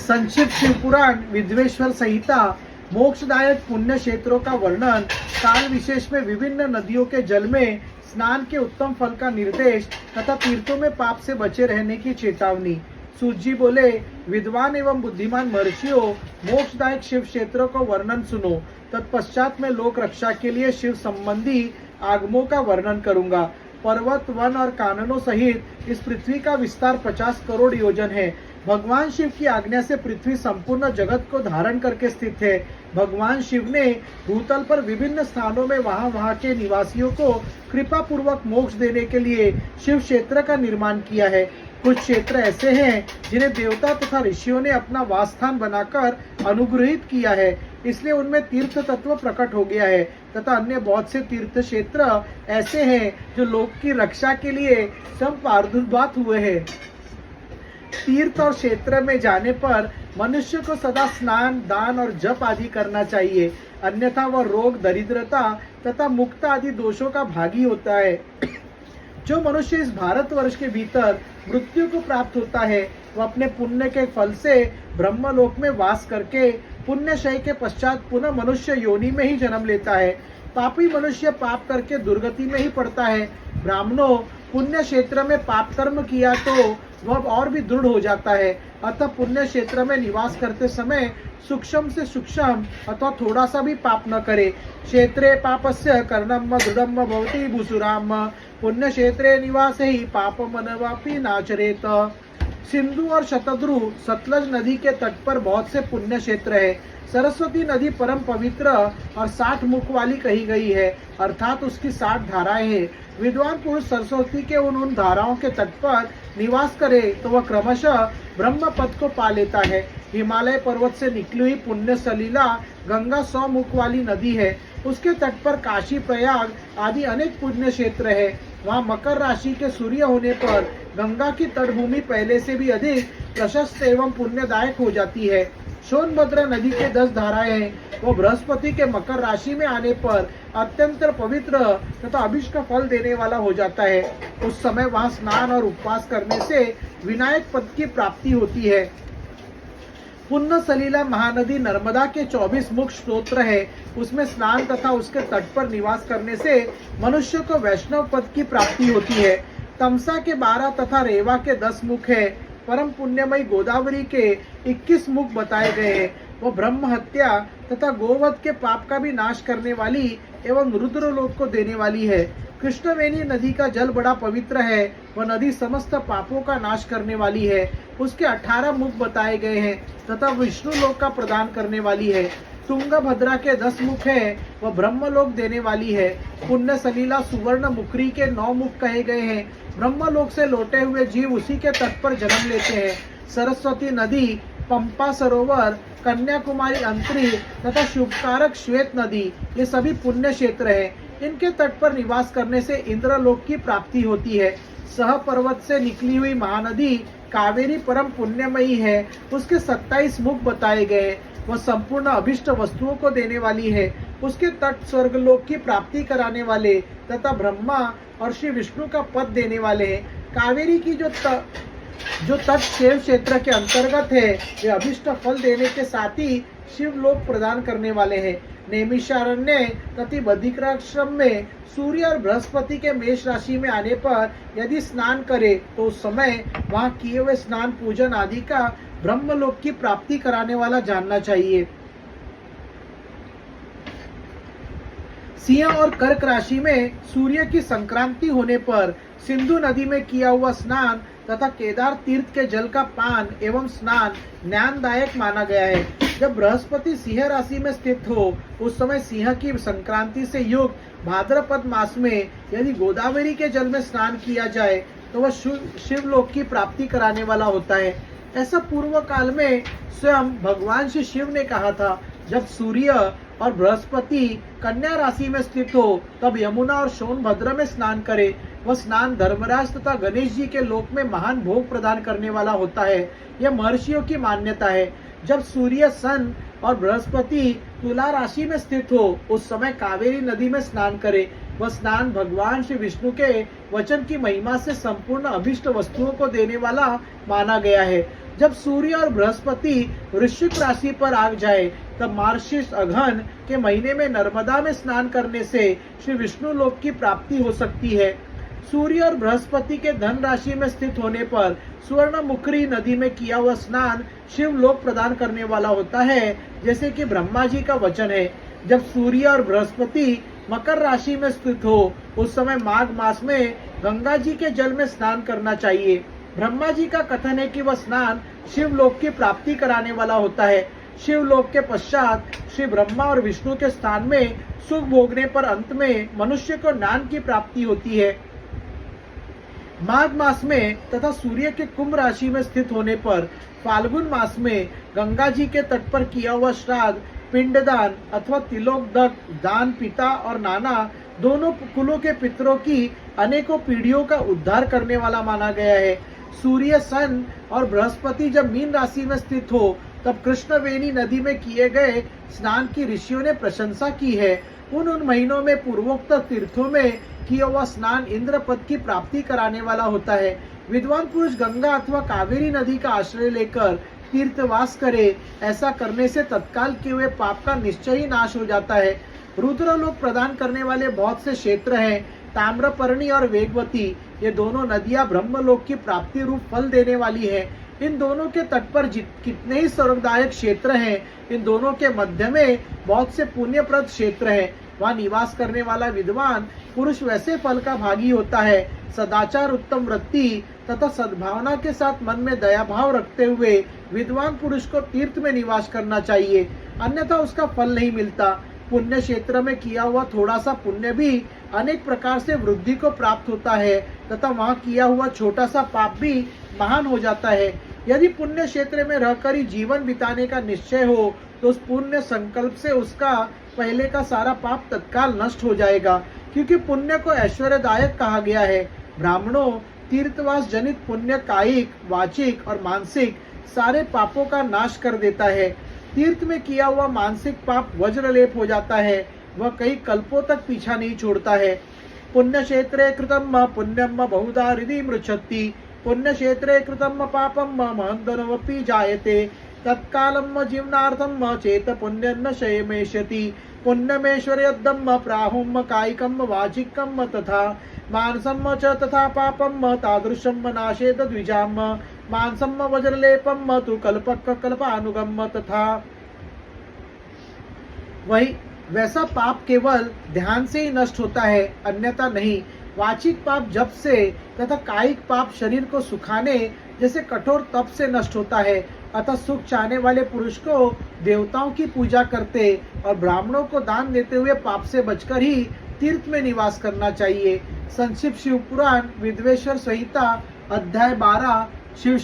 संक्षिप्त शिव पुराण, विद्वेश्वर संहिता, मोक्षदायक पुण्य क्षेत्रों का वर्णन, काल विशेष में विभिन्न नदियों के जल में स्नान के उत्तम फल का निर्देश तथा तीर्थों में पाप से बचे रहने की चेतावनी। सूत जी बोले, विद्वान एवं बुद्धिमान महर्षियों, मोक्षदायक शिव क्षेत्रों का वर्णन सुनो। तत्पश्चात में लोक रक्षा के लिए शिव संबंधी आगमों का वर्णन करूंगा। पर्वत, वन और काननों सहित इस पृथ्वी का विस्तार 50 करोड़ योजन है। भगवान शिव की आज्ञा से पृथ्वी संपूर्ण जगत को धारण करके स्थित है। भगवान शिव ने भूतल पर विभिन्न स्थानों में वहां के निवासियों को कृपा पूर्वक मोक्ष देने के लिए शिव क्षेत्र का निर्माण किया है। कुछ क्षेत्र ऐसे हैं जिन्हें देवता तथा ऋषियों ने अपना वास स्थान बनाकर अनुग्रहित किया है, इसलिए उनमें तीर्थ तत्व प्रकट हो गया है। तथा अन्य बहुत से तीर्थ क्षेत्र ऐसे हैं जो लोक की रक्षा के लिए स्वयं प्रादुर्भूत हुए हैं। तीर्थ और क्षेत्र में जाने पर मनुष्य को सदा स्नान, दान और जप आदि करना चाहिए, अन्यथा वह रोग, दरिद्रता तथा मुक्त आदि दोषों का भागी होता है। जो मनुष्य इस भारतवर्ष के भीतर मृत्यु को प्राप्त होता है, वह अपने पुण्य के फल से ब्रह्मलोक में वास करके पुण्यक्षय के पश्चात पुनः मनुष्य योनि में ही जन्म लेता है। पापी मनुष्य पाप करके दुर्गति में ही पड़ता है। ब्राह्मणों, पुण्य क्षेत्र में पाप कर्म किया तो वह और भी दृढ़ हो जाता है। अतः पुण्य क्षेत्र में निवास करते समय सूक्ष्म से सूक्ष्म अथवा थोड़ा सा भी पाप न करे। क्षेत्रे पापस्य कर्णम दृढ़म भवति भूसुराम, पुण्य क्षेत्रे निवास ही पाप मनवापि नाचरेत। सिंधु और शतद्रु सतलज नदी के तट पर बहुत से पुण्य क्षेत्र है। सरस्वती नदी परम पवित्र और 60 मुख वाली कही गई है, अर्थात उसकी 60 धाराएं हैं। विद्वान पुरुष सरस्वती के उन धाराओं के तट पर निवास करे तो वह क्रमशः ब्रह्म पद को पा लेता है। हिमालय पर्वत से निकली हुई पुण्य सलीला गंगा 100 मुख वाली नदी है। उसके तट पर काशी, प्रयाग आदि अनेक पुण्य क्षेत्र है। वहाँ मकर राशि के सूर्य होने पर गंगा की तटभूमि पहले से भी अधिक प्रशस्त एवं पुण्यदायक हो जाती है। सोनभद्र नदी के 10 धाराएं हैं। वो बृहस्पति के मकर राशि में आने पर अत्यंत पवित्र तथा अभिष्ट फल देने वाला हो जाता है। उस समय वहाँ स्नान और उपवास करने से विनायक पद की प्राप्ति होती है। पुण्य सलीला महानदी नर्मदा के 24 मुख स्तोत्र है। उसमें स्नान तथा उसके तट पर निवास करने से मनुष्य को वैष्णव पद की प्राप्ति होती है। तमसा के 12 तथा रेवा के 10 मुख है। परम पुण्यमयी गोदावरी के 21 मुख बताए गए हैं। वो ब्रह्म हत्या तथा गोवध के पाप का भी नाश करने वाली एवं रुद्रलोक को देने वाली है। कृष्णवेणी नदी का जल बड़ा पवित्र है। वह नदी समस्त पापों का नाश करने वाली है। उसके 18 मुख बताए गए हैं तथा विष्णु लोक का प्रदान करने वाली है। तुंगभद्रा के 10 मुख है। वह ब्रह्मलोक देने वाली है। पुण्य सलीला सुवर्ण मुखरी के 9 मुख कहे गए हैं। ब्रह्मलोक से लौटे हुए जीव उसी के तट पर जन्म लेते हैं। सरस्वती नदी, पंपा सरोवर, कन्याकुमारी अंतरी तथा शुभकारक श्वेत नदी, ये सभी पुण्य क्षेत्र हैं। इनके तट पर निवास करने से इंद्रलोक की प्राप्ति होती है। सह पर्वत से निकली हुई महानदी कावेरी परम पुण्यमयी है। उसके 27 मुख बताए गए। वह संपूर्ण अभिष्ट वस्तुओं को देने वाली है। उसके तट स्वर्गलोक की प्राप्ति कराने वाले तथा ब्रह्मा और श्री विष्णु का पद देने वाले हैं। कावेरी की जो तट शिव क्षेत्र के अंतर्गत है, वे अभिष्ट फल देने के साथ ही शिव लोक प्रदान करने वाले हैं। नैमिषारण्य तथा बद्रिकाश्रम में सूर्य और बृहस्पति के मेष राशि में आने पर यदि स्नान करे तो उस समय वहाँ किए हुए स्नान, पूजन आदि का ब्रह्मलोक की प्राप्ति कराने वाला जानना चाहिए। सिंह और कर्क राशि में सूर्य की संक्रांति होने पर सिंधु नदी में किया हुआ स्नान तथा केदार तीर्थ के जल का पान एवं स्नान ज्ञानदायक माना गया है। जब बृहस्पति सिंह राशि में स्थित हो उस समय सिंह की संक्रांति से युक्त भाद्रपद मास में यदि गोदावरी के जल में स्नान किया जाए तो वह शिवलोक की प्राप्ति कराने वाला होता है। ऐसा पूर्व काल में स्वयं भगवान श्री शिव ने कहा था। जब सूर्य और बृहस्पति कन्या राशि में स्थित हो तब यमुना और सोनभद्र में स्नान करे। वह स्नान धर्मराज तथा गणेश जी के लोक में महान भोग प्रदान करने वाला होता है। यह महर्षियों की मान्यता है। जब सूर्य, सन और बृहस्पति तुला राशि में स्थित हो उस समय कावेरी नदी में स्नान करे। वह स्नान भगवान श्री विष्णु के वचन की महिमा से संपूर्ण अभिष्ट वस्तुओं को देने वाला माना गया है। जब सूर्य और बृहस्पति वृश्चिक राशि पर आ जाए तब मार्गशीर्ष अघन के महीने में नर्मदा में स्नान करने से श्री विष्णु लोक की प्राप्ति हो सकती है। सूर्य और बृहस्पति के धन राशि में स्थित होने पर सुवर्णमुखी नदी में किया हुआ स्नान शिव लोक प्रदान करने वाला होता है, जैसे कि ब्रह्मा जी का वचन है। जब सूर्य और बृहस्पति मकर राशि में स्थित हो उस समय माघ मास में गंगा जी के जल में स्नान करना चाहिए। ब्रह्मा जी का कथन है कि वह स्नान शिवलोक की प्राप्ति कराने वाला होता है। शिवलोक के पश्चात श्री ब्रह्मा और विष्णु के स्थान में सुख भोगने पर अंत में मनुष्य को ज्ञान की प्राप्ति होती है। माघ मास में तथा सूर्य के कुंभ राशि में स्थित होने पर फाल्गुन मास में गंगा जी के तट पर किया हुआ श्राद्ध, पिंडदान अथवा तिलोक दान पिता और नाना दोनों कुलों के पितरों की अनेकों पीढ़ियों का उद्धार करने वाला माना गया है। सूर्य, सन और बृहस्पति जब मीन राशि में स्थित हो तब कृष्णवेणी नदी में किए गए स्नान की ऋषियों ने प्रशंसा की है। उन महीनों में पूर्वोक्त तीर्थों में किया हुआ स्नान इंद्र पद की प्राप्ति कराने वाला होता है। विद्वान पुरुष गंगा अथवा कावेरी नदी का आश्रय लेकर तीर्थवास करे, ऐसा करने से तत्काल किए हुए पाप का निश्चय ही नाश हो जाता है। रुद्रलोक प्रदान करने वाले बहुत से क्षेत्र हैं। ताम्रपर्णी और वेगवती ये दोनों नदियां ब्रह्मलोक की प्राप्ति रूप फल देने वाली है। इन दोनों के तट पर कितने ही स्वर्गदायक क्षेत्र हैं, इन दोनों के मध्य में बहुत से पुण्यप्रद क्षेत्र हैं। वहाँ निवास करने वाला विद्वान पुरुष वैसे फल का भागी होता है। सदाचार, उत्तम वृत्ति तथा सद्भावना के साथ मन में दया भाव रखते हुए विद्वान पुरुष को तीर्थ में निवास करना चाहिए, अन्यथा उसका फल नहीं मिलता। पुण्य क्षेत्र में किया हुआ थोड़ा सा पुण्य भी अनेक प्रकार से वृद्धि को प्राप्त होता है तथा वहाँ किया हुआ छोटा सा पाप भी महान हो जाता है। यदि पुण्य क्षेत्र में रहकर ही जीवन बिताने का निश्चय हो तो उस पुण्य संकल्प से उसका पहले का सारा पाप तत्काल नष्ट हो जाएगा, क्योंकि पुण्य को ऐश्वर्यदायक कहा गया है। ब्राह्मणों, तीर्थवास जनित पुण्य कायिक, वाचिक और मानसिक सारे पापों का नाश कर देता है। तीर्थ में किया हुआ मानसिक पाप वज्रलेप हो जाता है, वह कई कल्पों तक पीछा नहीं छोड़ता है। पुण्य क्षेत्रे कृतम पुण्यम बहुधा हृदि मृच्छति, पुण्य क्षेत्रे कृतम पापम महन्दनमपि जायते, तत्कालम जीवनार्थम चेत पुण्यन्न शयमेष्यति, पुण्यमेश्वर्यद्दम प्राहुम कायिकम वाचिकम तथा मानसम च तथा पापम तादृशम नाशेत द्विजाम, मानसम वज्रलेपम तु कल्पक कल्पानुगम तथा। वही वैसा पाप केवल ध्यान से ही नष्ट होता है, अन्यथा नहीं। वाचिक पाप जप से तथा कायिक पाप शरीर को सुखाने जैसे कठोर तप से नष्ट होता है। अतः सुख चाहने वाले पुरुष को देवताओं की पूजा करते और ब्राह्मणों को दान देते हुए पाप से बचकर ही तीर्थ में निवास करना चाहिए। संक्षिप्त शिव पुराण विद्वेश्वर संहिता अध्याय 12 शिव